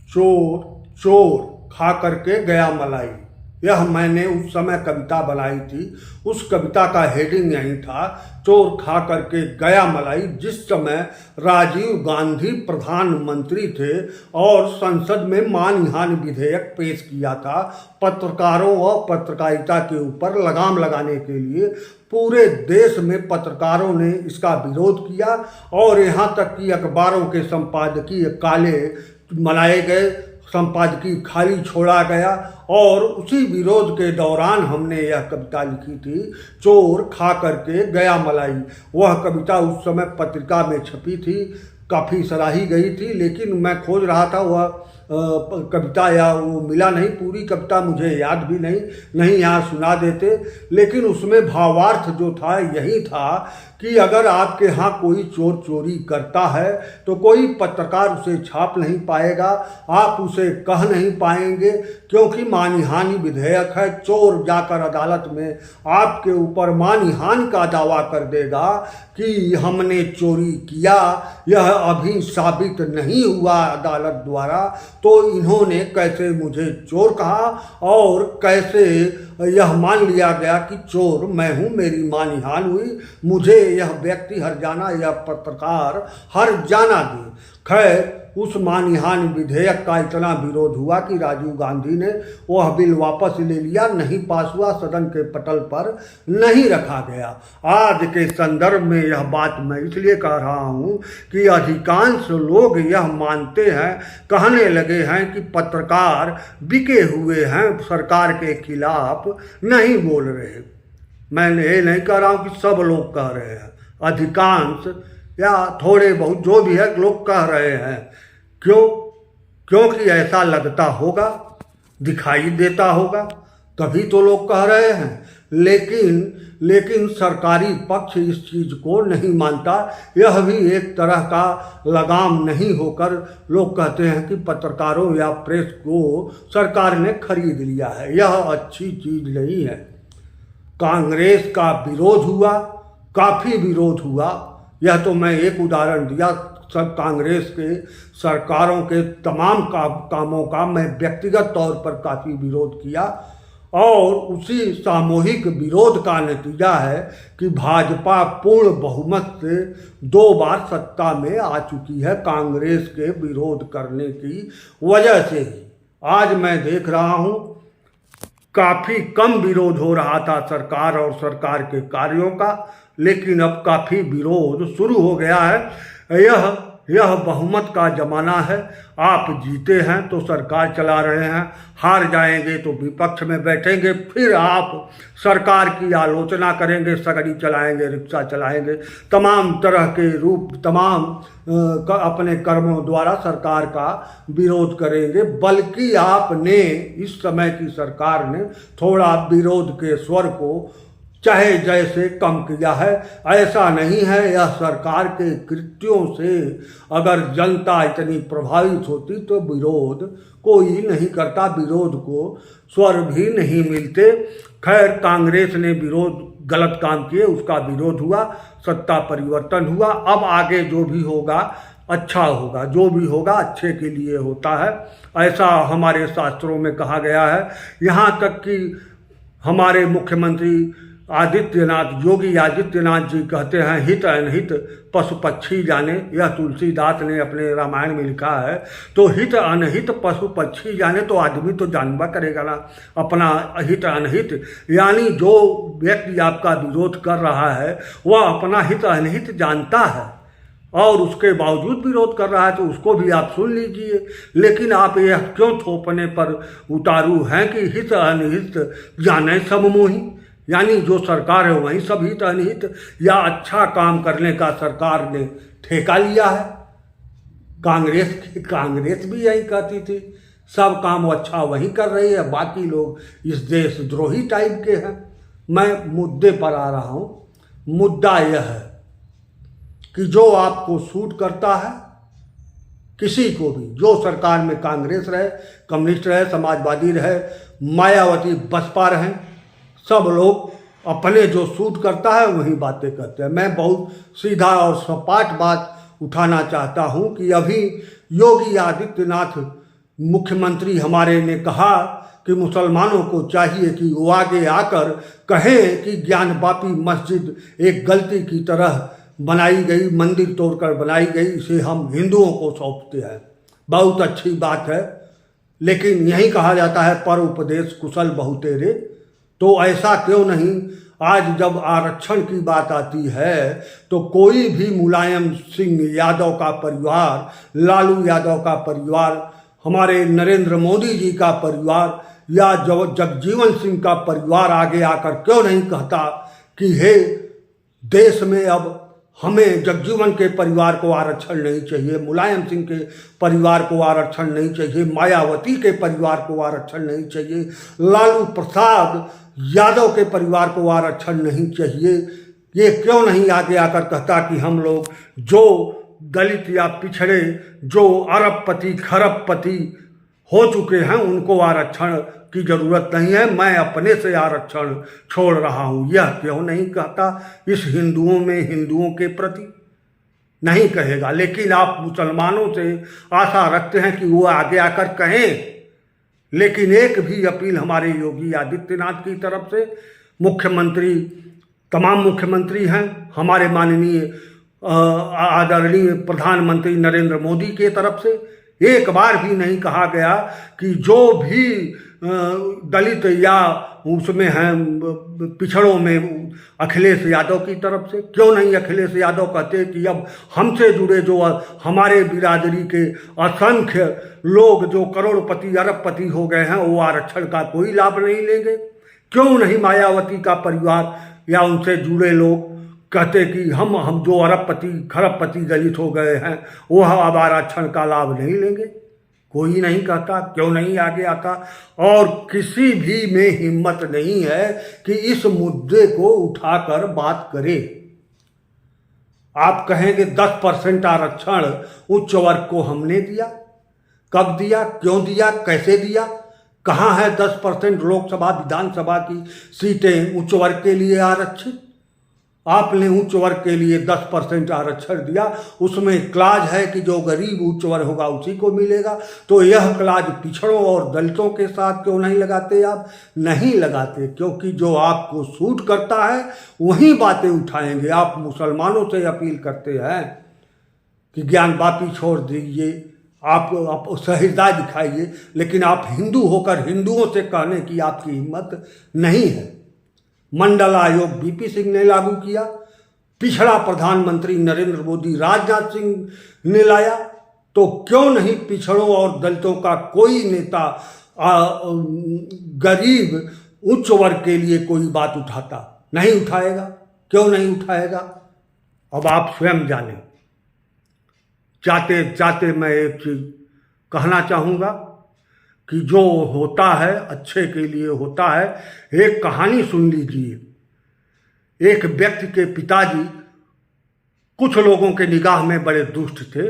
चोर चोर खा करके गया मलाई। यह मैंने उस समय कविता बनाई थी। उस कविता का हेडिंग यही था, चोर खा करके गया मलाई। जिस समय राजीव गांधी प्रधानमंत्री थे और संसद में मानहानि विधेयक पेश किया था पत्रकारों व पत्रकारिता के ऊपर लगाम लगाने के लिए, पूरे देश में पत्रकारों ने इसका विरोध किया और यहाँ तक कि अखबारों के संपादकीय काले मनाए गए, संपादकीय खाली छोड़ा गया। और उसी विरोध के दौरान हमने यह कविता लिखी थी, चोर खा करके गया मलाई। वह कविता उस समय पत्रिका में छपी थी, काफ़ी सराही गई थी, लेकिन मैं खोज रहा था वह कविता या वो मिला नहीं। पूरी कविता मुझे याद भी नहीं यहाँ सुना देते, लेकिन उसमें भावार्थ जो था यही था कि अगर आपके यहाँ कोई चोर चोरी करता है तो कोई पत्रकार उसे छाप नहीं पाएगा, आप उसे कह नहीं पाएंगे, क्योंकि मानहानि विधेयक है। चोर जाकर अदालत में आपके ऊपर मानहानि का दावा कर देगा कि हमने चोरी किया, यह अभी साबित नहीं हुआ अदालत द्वारा, तो इन्होंने कैसे मुझे चोर कहा और कैसे यह मान लिया गया कि चोर मैं हूँ, मेरी मानहानि हुई, मुझे यह व्यक्ति हर्जाना, यह पत्रकार हर्जाना दे। खैर, उस मानहानि विधेयक का इतना विरोध हुआ कि राजीव गांधी ने वह बिल वापस ले लिया, नहीं पास हुआ, सदन के पटल पर नहीं रखा गया। आज के संदर्भ में यह बात मैं इसलिए कह रहा हूँ कि अधिकांश लोग यह मानते हैं, कहने लगे हैं कि पत्रकार बिके हुए हैं, सरकार के खिलाफ नहीं बोल रहे। मैं ये नहीं कह रहा हूँ कि सब लोग कह रहे हैं, अधिकांश या थोड़े बहुत जो भी है लोग कह रहे हैं। क्योंकि ऐसा लगता होगा, दिखाई देता होगा, तभी तो लोग कह रहे हैं। लेकिन सरकारी पक्ष इस चीज़ को नहीं मानता। यह भी एक तरह का लगाम नहीं होकर लोग कहते हैं कि पत्रकारों या प्रेस को सरकार ने खरीद लिया है। यह अच्छी चीज़ नहीं है। कांग्रेस का विरोध हुआ, काफ़ी विरोध हुआ। यह तो मैं एक उदाहरण दिया, सब कांग्रेस के सरकारों के तमाम कामों का मैं व्यक्तिगत तौर पर काफ़ी विरोध किया, और उसी सामूहिक विरोध का नतीजा है कि भाजपा पूर्ण बहुमत से 2 बार सत्ता में आ चुकी है, कांग्रेस के विरोध करने की वजह से ही। आज मैं देख रहा हूँ काफ़ी कम विरोध हो रहा था सरकार और सरकार के कार्यों का, लेकिन अब काफ़ी विरोध शुरू हो गया है। यह बहुमत का ज़माना है। आप जीते हैं तो सरकार चला रहे हैं, हार जाएंगे तो विपक्ष में बैठेंगे, फिर आप सरकार की आलोचना करेंगे, सगड़ी चलाएंगे, रिक्शा चलाएंगे, तमाम तरह के रूप, तमाम अपने कर्मों द्वारा सरकार का विरोध करेंगे। बल्कि आपने इस समय की सरकार ने थोड़ा विरोध के स्वर को चाहे जैसे कम किया है। ऐसा नहीं है, यह सरकार के कृत्यों से अगर जनता इतनी प्रभावित होती तो विरोध कोई नहीं करता, विरोध को स्वर भी नहीं मिलते। खैर, कांग्रेस ने विरोध गलत काम किए, उसका विरोध हुआ, सत्ता परिवर्तन हुआ। अब आगे जो भी होगा अच्छा होगा, जो भी होगा अच्छे के लिए होता है, ऐसा हमारे शास्त्रों में कहा गया है। यहाँ तक कि हमारे मुख्यमंत्री योगी आदित्यनाथ जी कहते हैं, हित अनहित पशु पक्षी जाने। यह तुलसीदास ने अपने रामायण में लिखा है। तो हित अनहित पशु पक्षी जाने, तो आदमी तो जानबा करेगा ना अपना हित अनहित, यानी जो व्यक्ति आपका विरोध कर रहा है वह अपना हित अनहित जानता है और उसके बावजूद विरोध कर रहा है, तो उसको भी आप सुन लीजिए। लेकिन आप यह क्यों थोपने पर उतारू हैं कि हित अनहित जाने सब मोही, यानी जो सरकार है वहीं सब हित अनहित, या अच्छा काम करने का सरकार ने ठेका लिया है। कांग्रेस भी यही कहती थी, सब काम अच्छा वही कर रही है, बाकी लोग इस देशद्रोही टाइप के हैं। मैं मुद्दे पर आ रहा हूँ। मुद्दा यह है कि जो आपको सूट करता है, किसी को भी, जो सरकार में कांग्रेस रहे, कम्युनिस्ट रहे, समाजवादी रहे, मायावती, बसपा रहे, सब लोग अपने जो सूट करता है वही बातें करते हैं। मैं बहुत सीधा और सपाट बात उठाना चाहता हूं कि अभी योगी आदित्यनाथ मुख्यमंत्री हमारे ने कहा कि मुसलमानों को चाहिए कि वो आगे आकर कहें कि ज्ञानवापी मस्जिद एक गलती की तरह बनाई गई, मंदिर तोड़कर बनाई गई, इसे हम हिंदुओं को सौंपते हैं। बहुत अच्छी बात है, लेकिन यही कहा जाता है पर उपदेश कुशल बहु तेरे। तो ऐसा क्यों नहीं, आज जब आरक्षण की बात आती है तो कोई भी मुलायम सिंह यादव का परिवार, लालू यादव का परिवार, हमारे नरेंद्र मोदी जी का परिवार या जगजीवन सिंह का परिवार आगे आकर क्यों नहीं कहता कि हे देश में अब हमें जगजीवन के परिवार को आरक्षण नहीं चाहिए, मुलायम सिंह के परिवार को आरक्षण नहीं चाहिए, मायावती के परिवार को आरक्षण नहीं चाहिए, लालू प्रसाद यादव के परिवार को आरक्षण नहीं चाहिए। ये क्यों नहीं आगे आकर कहता कि हम लोग जो दलित या पिछड़े, जो अरबपति खरबपति हो चुके हैं, उनको आरक्षण की जरूरत नहीं है, मैं अपने से आरक्षण छोड़ रहा हूं। यह क्यों नहीं कहता इस हिंदुओं में, हिंदुओं के प्रति नहीं कहेगा। लेकिन आप मुसलमानों से आशा रखते हैं कि वो आगे आकर कहें। लेकिन एक भी अपील हमारे योगी आदित्यनाथ की तरफ से, मुख्यमंत्री, तमाम मुख्यमंत्री हैं, हमारे माननीय आदरणीय प्रधानमंत्री नरेंद्र मोदी के तरफ से एक बार भी नहीं कहा गया कि जो भी दलित या उसमें हैं पिछड़ों में अखिलेश यादव की तरफ से, क्यों नहीं अखिलेश यादव कहते कि अब हमसे जुड़े जो हमारे बिरादरी के असंख्य लोग जो करोड़पति अरबपति हो गए हैं वो आरक्षण का कोई लाभ नहीं लेंगे। क्यों नहीं मायावती का परिवार या उनसे जुड़े लोग कहते कि हम जो अरबपति खरबपति दलित हो गए हैं वो अब आरक्षण का लाभ नहीं लेंगे। कोई नहीं कहता, क्यों नहीं आगे आता। और किसी भी में हिम्मत नहीं है कि इस मुद्दे को उठाकर बात करे। आप कहेंगे 10% आरक्षण उच्च वर्ग को हमने दिया, कब दिया, क्यों दिया, कैसे दिया, कहाँ है 10% लोकसभा विधानसभा की सीटें उच्च वर्ग के लिए आरक्षित। आपने उच्च वर्ग के लिए 10% आरक्षण दिया, उसमें क्लाज है कि जो गरीब उच्च वर्ग होगा उसी को मिलेगा। तो यह क्लाज पिछड़ों और दलितों के साथ क्यों नहीं लगाते आप? नहीं लगाते, क्योंकि जो आपको सूट करता है वही बातें उठाएंगे। आप मुसलमानों से अपील करते हैं कि ज्ञानवापी छोड़ दीजिए, आप सहृदय दिखाइए, लेकिन आप हिंदू होकर हिंदुओं से कहने की आपकी हिम्मत नहीं है। मंडल आयोग बीपी सिंह ने लागू किया, पिछड़ा प्रधानमंत्री नरेंद्र मोदी राजनाथ सिंह ने लाया, तो क्यों नहीं पिछड़ों और दलितों का कोई नेता गरीब उच्च वर्ग के लिए कोई बात उठाता? नहीं उठाएगा, क्यों नहीं उठाएगा? अब आप स्वयं जाने। जाते जाते मैं एक चीज कहना चाहूँगा कि जो होता है अच्छे के लिए होता है। एक कहानी सुन लीजिए। एक व्यक्ति के पिताजी कुछ लोगों के निगाह में बड़े दुष्ट थे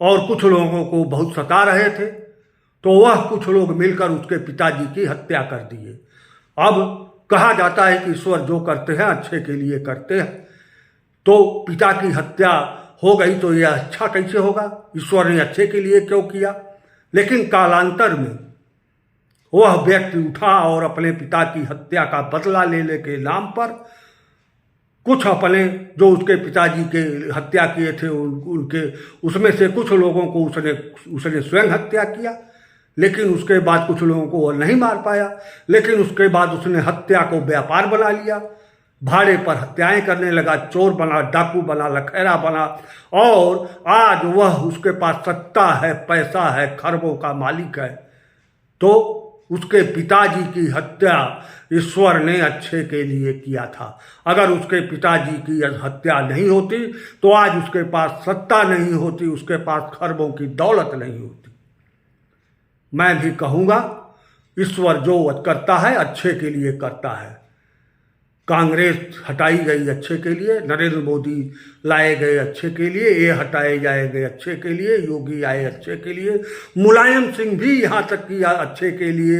और कुछ लोगों को बहुत सता रहे थे, तो वह कुछ लोग मिलकर उसके पिताजी की हत्या कर दिए। अब कहा जाता है कि ईश्वर जो करते हैं अच्छे के लिए करते हैं, तो पिता की हत्या हो गई तो यह अच्छा कैसे होगा? ईश्वर ने अच्छे के लिए क्यों किया? लेकिन कालांतर में वह व्यक्ति उठा और अपने पिता की हत्या का बदला लेने के नाम पर कुछ अपने जो उसके पिताजी के हत्या किए थे उनके उसमें से कुछ लोगों को उसने स्वयं हत्या किया। लेकिन उसके बाद कुछ लोगों को वह नहीं मार पाया। लेकिन उसके बाद उसने हत्या को व्यापार बना लिया, भाड़े पर हत्याएं करने लगा, चोर बना, डाकू बना, लखेरा बना, और आज वह उसके पास सत्ता है, पैसा है, खरबों का मालिक है। तो उसके पिताजी की हत्या ईश्वर ने अच्छे के लिए किया था। अगर उसके पिताजी की हत्या नहीं होती तो आज उसके पास सत्ता नहीं होती, उसके पास खरबों की दौलत नहीं होती। मैं भी कहूँगा ईश्वर जो करता है अच्छे के लिए करता है। कांग्रेस हटाई गई अच्छे के लिए, नरेंद्र मोदी लाए गए अच्छे के लिए, ये हटाए जाएंगे अच्छे के लिए, योगी आए अच्छे के लिए, मुलायम सिंह भी यहाँ तक किया अच्छे के लिए।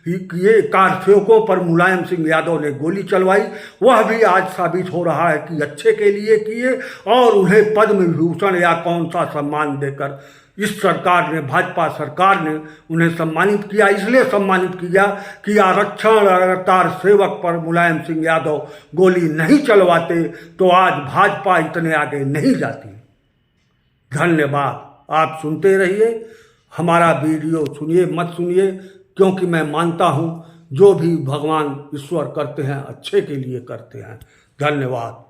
ये कारसेवकों पर मुलायम सिंह यादव ने गोली चलवाई, वह भी आज साबित हो रहा है कि अच्छे के लिए किए, और उन्हें पद्म विभूषण या कौन सा सम्मान देकर इस सरकार ने, भाजपा सरकार ने उन्हें सम्मानित किया। इसलिए सम्मानित किया कि आरक्षण लगातार सेवक पर मुलायम सिंह यादव गोली नहीं चलवाते तो आज भाजपा इतने आगे नहीं जाती। धन्यवाद। आप सुनते रहिए, हमारा वीडियो सुनिए, मत सुनिए, क्योंकि मैं मानता हूँ जो भी भगवान ईश्वर करते हैं अच्छे के लिए करते हैं। धन्यवाद।